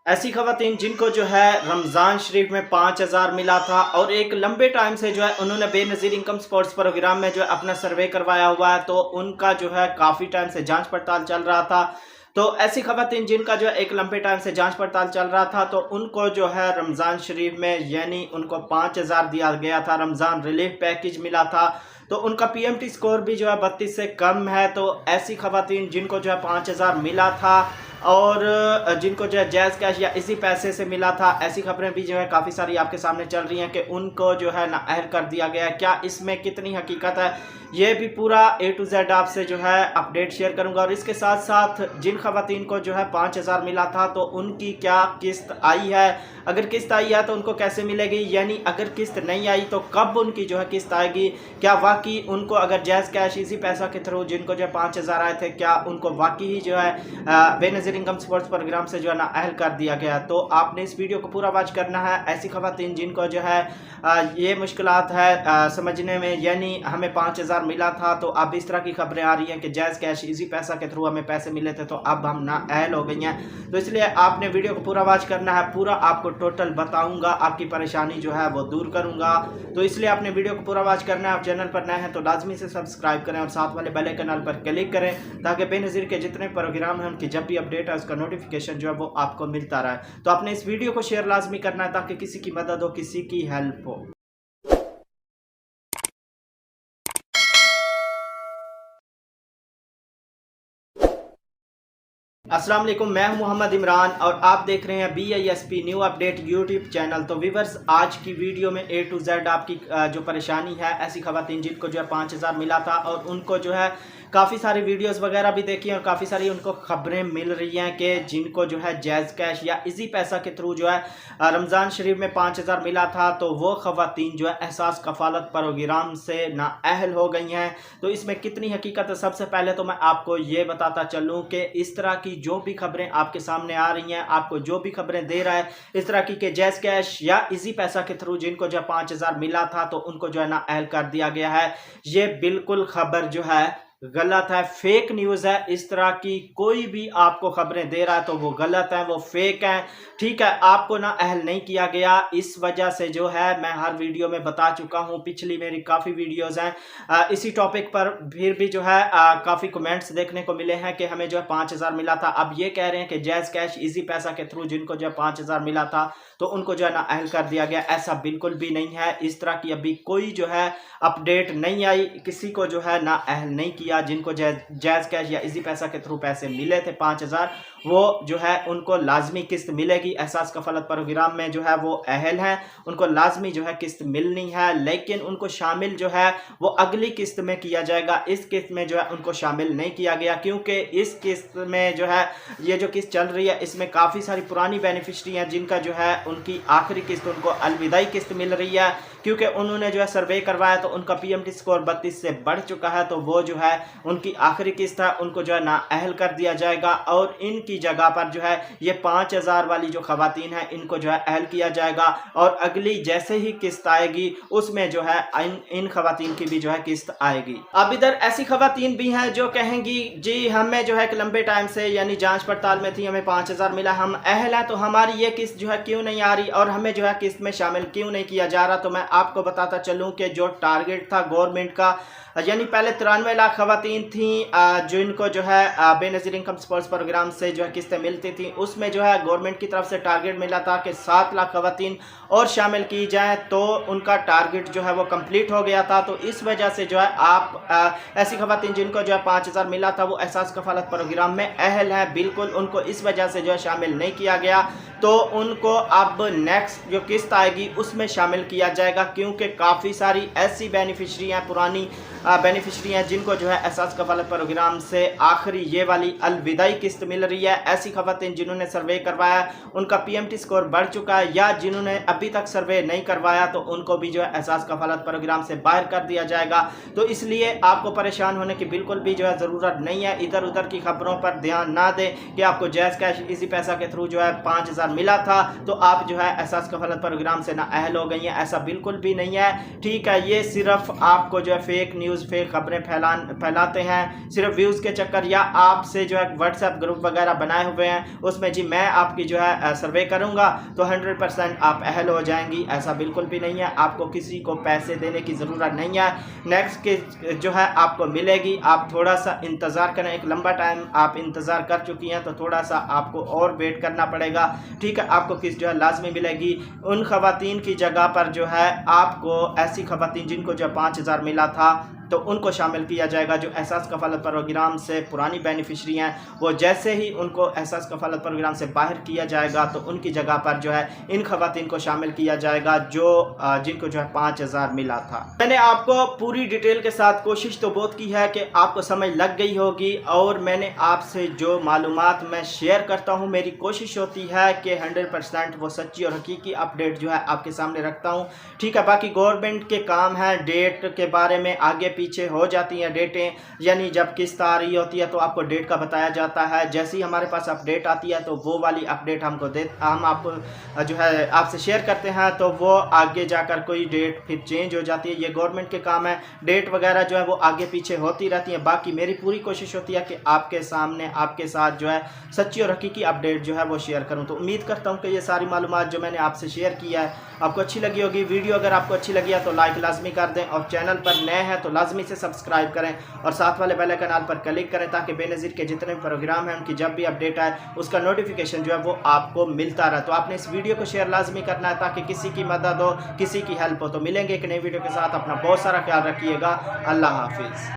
ऐसी खवातीन जिनको जो है रमज़ान शरीफ में 5,000 मिला था और एक लंबे टाइम से जो है उन्होंने बेनज़ीर इनकम सपोर्ट्स प्रोग्राम में जो है अपना सर्वे करवाया हुआ है, तो उनका जो है काफ़ी टाइम से जांच पड़ताल चल रहा था। तो ऐसी खवातीन जिनका जो है एक लंबे टाइम से जांच पड़ताल चल रहा था, तो उनको जो है रमज़ान शरीफ में यानी उनको 5,000 दिया गया था, रमज़ान रिलीफ पैकेज मिला था। तो उनका पीएमटी स्कोर भी जो है 32 से कम है। तो ऐसी खवातीन जिनको जो है 5,000 मिला था और जिनको जो है जायज़ कैश या इसी पैसे से मिला था, ऐसी खबरें भी जो है काफ़ी सारी आपके सामने चल रही हैं कि उनको जो है नाअहल कर दिया गया है। क्या इसमें कितनी हकीकत है, ये भी पूरा A to Z आपसे जो है अपडेट शेयर करूंगा। और इसके साथ साथ जिन खवातीन को जो है 5,000 मिला था, तो उनकी क्या किस्त आई है, अगर किस्त आई है तो उनको कैसे मिलेगी, यानी अगर किस्त नहीं आई तो कब उनकी जो है किस्त आएगी, क्या वाकई उनको अगर जायज़ कैश इसी पैसा के थ्रू जिनको जो है 5,000 आए थे, क्या उनको वाकई ही जो है बेनज़ीर इनकम सपोर्ट्स प्रोग्राम से जो है नाअहल कर दिया गया। तो आपने इस वीडियो को पूरा वॉच करना है। ऐसी खवातीन जिनको जो है ये मुश्किलात है समझने में, यानी हमें 5,000 मिला था तो अब इस तरह की खबरें आ रही हैं कि जायज़ कैश इसी पैसा के थ्रू हमें पैसे मिले थे, तो अब हम नाअहल हो गई हैं। तो इसलिए आपने वीडियो को पूरा वॉच करना है, पूरा आपको टोटल बताऊंगा, आपकी परेशानी जो है वो दूर करूंगा। तो इसलिए आपने वीडियो को पूरा वॉच करना है। आप चैनल पर नए हैं तो लाजमी से सब्सक्राइब करें और साथ वाले बेल आइकन पर क्लिक करें, ताकि बेनज़ीर के जितने प्रोग्राम हैं उनकी जब भी अपडेट है उसका नोटिफिकेशन जो है वो आपको मिलता रहे। तो आपने इस वीडियो को शेयर लाजमी करना है ताकि किसी की मदद हो, किसी की हेल्प हो। अस्सलाम वालेकुम, मैं हूं मोहम्मद इमरान और आप देख रहे हैं BISP new update YouTube channel. तो व्यूअर्स, आज की वीडियो में A to Z आपकी जो परेशानी है, ऐसी खवातीन जिनको जो है 5,000 मिला था और उनको जो है काफ़ी सारी वीडियोस वगैरह भी देखी और काफ़ी सारी उनको खबरें मिल रही हैं कि जिनको जो है जायज़ कैश या इसी पैसा के थ्रू जो है रमज़ान शरीफ में 5,000 मिला था, तो वो खवातीन जो है एहसास कफ़ालत प्रोग्राम से नाअहल हो गई हैं। तो इसमें कितनी हकीकत है, सबसे पहले तो मैं आपको ये बताता चलूँ कि इस तरह की जो भी खबरें आपके सामने आ रही हैं, आपको जो भी खबरें दे रहा है इस तरह की कि जायज़ कैश या इसी पैसा के थ्रू जिनको जो 5,000 मिला था तो उनको जो है नाअहल कर दिया गया है, ये बिल्कुल खबर जो है गलत है, फेक न्यूज़ है। इस तरह की कोई भी आपको खबरें दे रहा है तो वो गलत है, वो फेक है। ठीक है, आपको ना अहल नहीं किया गया, इस वजह से जो है मैं हर वीडियो में बता चुका हूँ, पिछली मेरी काफ़ी वीडियोज़ हैं इसी टॉपिक पर। फिर भी जो है काफ़ी कमेंट्स देखने को मिले हैं कि हमें जो है 5,000 मिला था। अब ये कह रहे हैं कि जायज़ कैश इजी पैसा के थ्रू जिनको जो है 5,000 मिला था तो उनको जो है ना अहल कर दिया गया। ऐसा बिल्कुल भी नहीं है, इस तरह की अभी कोई जो है अपडेट नहीं आई, किसी को जो है ना अहल नहीं किया। जिनको जायज़ कैश या इसी पैसा के थ्रू पैसे मिले थे 5,000, वो जो है उनको लाजमी किस्त मिलेगी। एहसास कफ़ालत प्रोग्राम में जो है वो अहल हैं, उनको लाजमी जो है किस्त मिलनी है, लेकिन उनको शामिल जो है वो अगली किस्त में किया जाएगा। इस किस्त में जो है उनको शामिल नहीं किया गया, क्योंकि इस किस्त में जो है ये जो किस्त चल रही है इसमें काफ़ी सारी पुरानी बेनिफिशरी हैं जिनका जो है उनकी आखिरी किस्त उनको अलविदाई किस्त मिल रही है, क्योंकि उन्होंने जो है सर्वे करवाया तो उनका पीएमटी स्कोर 32 से बढ़ चुका है। तो वो जो है उनकी आखिरी किस्त है, उनको जो है नाअहल कर दिया जाएगा और इनकी जगह पर जो है ये 5,000 वाली जो खवातीन है इनको जो है अहल किया जाएगा। और अगली जैसे ही किस्त आएगी उसमें जो है इन खवातीन की भी जो है किस्त आएगी। अब इधर ऐसी खवातीन भी हैं जो कहेंगी जी हमें जो है एक लंबे टाइम से यानी जांच पड़ताल में थी, हमें 5,000 मिला, हम अहल हैं, तो हमारी ये किस्त जो है क्यों नहीं आ रही और हमें जो है किस्त में शामिल क्यों नहीं किया जा रहा। तो मैं आपको बताता चलूं कि जो टारगेट था गवर्नमेंट का, यानी पहले 93 लाख खवातीन थी जो इनको जो है बेनज़ीर इनकम सपोर्ट्स प्रोग्राम से जो है किस्तें मिलती थी, उसमें जो है गवर्नमेंट की तरफ से टारगेट मिला था कि 7 लाख खवातीन और शामिल की जाएं, तो उनका टारगेट जो है वो कंप्लीट हो गया था। तो इस वजह से जो है आप ऐसी खवातीन जिनको जो है 5,000 मिला था वो एहसास कफ़ालत प्रोग्राम में अहल है, बिल्कुल उनको इस वजह से जो है शामिल नहीं किया गया। तो उनको अब नेक्स्ट जो किस्त आएगी उसमें शामिल किया जाएगा, क्योंकि काफ़ी सारी ऐसी बेनिफिशरी हैं, पुरानी बेनिफिशरी हैं जिनको जो है एहसास कफ़ालत प्रोग्राम से आखिरी ये वाली अलविदाई किस्त मिल रही है। ऐसी खवातीन जिन्होंने सर्वे करवाया उनका पीएमटी स्कोर बढ़ चुका है, या जिन्होंने अभी तक सर्वे नहीं करवाया तो उनको भी जो है एहसास कफ़ालत प्रोग्राम से बाहर कर दिया जाएगा। तो इसलिए आपको परेशान होने की बिल्कुल भी जो है ज़रूरत नहीं है। इधर उधर की खबरों पर ध्यान ना दें कि आपको जायज़ कैश इसी पैसा के थ्रू जो है 5,000 मिला था तो आप जो है एहसास कफ़ालत प्रोग्राम से नाअहल हो गई हैं, ऐसा बिल्कुल भी नहीं है। ठीक है, ये सिर्फ आपको जो है फेक न्यूज़, फेक खबरें फैलाते हैं, सिर्फ व्यूज़ के चक्कर, या आपसे जो है व्हाट्सएप ग्रुप वगैरह वगैरह बनाए हुए हैं, उसमें जी मैं आपकी जो है सर्वे करूँगा तो 100% आप अहल हो जाएंगी। ऐसा बिल्कुल भी नहीं है, आपको किसी को पैसे देने की ज़रूरत नहीं है। नेक्स्ट के जो है आपको मिलेगी, आप थोड़ा सा इंतज़ार करें। एक लंबा टाइम आप इंतज़ार कर चुकी हैं तो थोड़ा सा आपको और वेट करना पड़ेगा, ठीक है। आपको किस्त जो है लाजमी मिलेगी। उन खवातीन की जगह पर जो है आपको ऐसी खवातीन जिनको जो 5,000 मिला था तो उनको शामिल किया जाएगा। जो एहसास कफ़ालत प्रोग्राम से पुरानी बेनिफिशरी हैं, वो जैसे ही उनको एहसास कफ़ालत प्रोग्राम से बाहर किया जाएगा तो उनकी जगह पर जो है इन खवातीन को शामिल किया जाएगा जो जिनको जो है 5,000 मिला था। मैंने आपको पूरी डिटेल के साथ कोशिश तो बहुत की है कि आपको समझ लग गई होगी, और मैंने आपसे जो मालूमात मैं शेयर करता हूँ, मेरी कोशिश होती है कि 100% वो सच्ची और हकीकी अपडेट जो है आपके सामने रखता हूँ, ठीक है। बाकी गवर्नमेंट के काम है, डेट के बारे में आगे पीछे हो जाती हैं डेटें, यानी जब किस्त आ रही होती है तो आपको डेट का बताया जाता है। जैसे ही हमारे पास अपडेट आती है तो वो वाली अपडेट हम आपको जो है आपसे शेयर करते हैं, तो वो आगे जाकर कोई डेट फिर चेंज हो जाती है। ये गवर्नमेंट के काम है, डेट वगैरह जो है वो आगे पीछे होती रहती है। बाकी मेरी पूरी कोशिश होती है कि आपके सामने आपके साथ जो है सच्ची और हकीकी अपडेट जो है वो शेयर करूँ। तो उम्मीद करता हूँ कि ये सारी मालूमात जो मैंने आपसे शेयर किया है आपको अच्छी लगी होगी। वीडियो अगर आपको अच्छी लगी है तो लाइक लाजमी कर दें, और चैनल पर नए हैं तो लाजमी से सब्सक्राइब करें और साथ वाले बेल आइकन पर क्लिक करें ताकि बेनज़ीर के जितने भी प्रोग्राम हैं उनकी जब भी अपडेट आए उसका नोटिफिकेशन जो है वो आपको मिलता रहे। तो आपने इस वीडियो को शेयर लाजमी करना है ताकि किसी की मदद हो, किसी की हेल्प हो। तो मिलेंगे एक नई वीडियो के साथ, अपना बहुत सारा ख्याल रखिएगा। अल्लाह हाफिज़।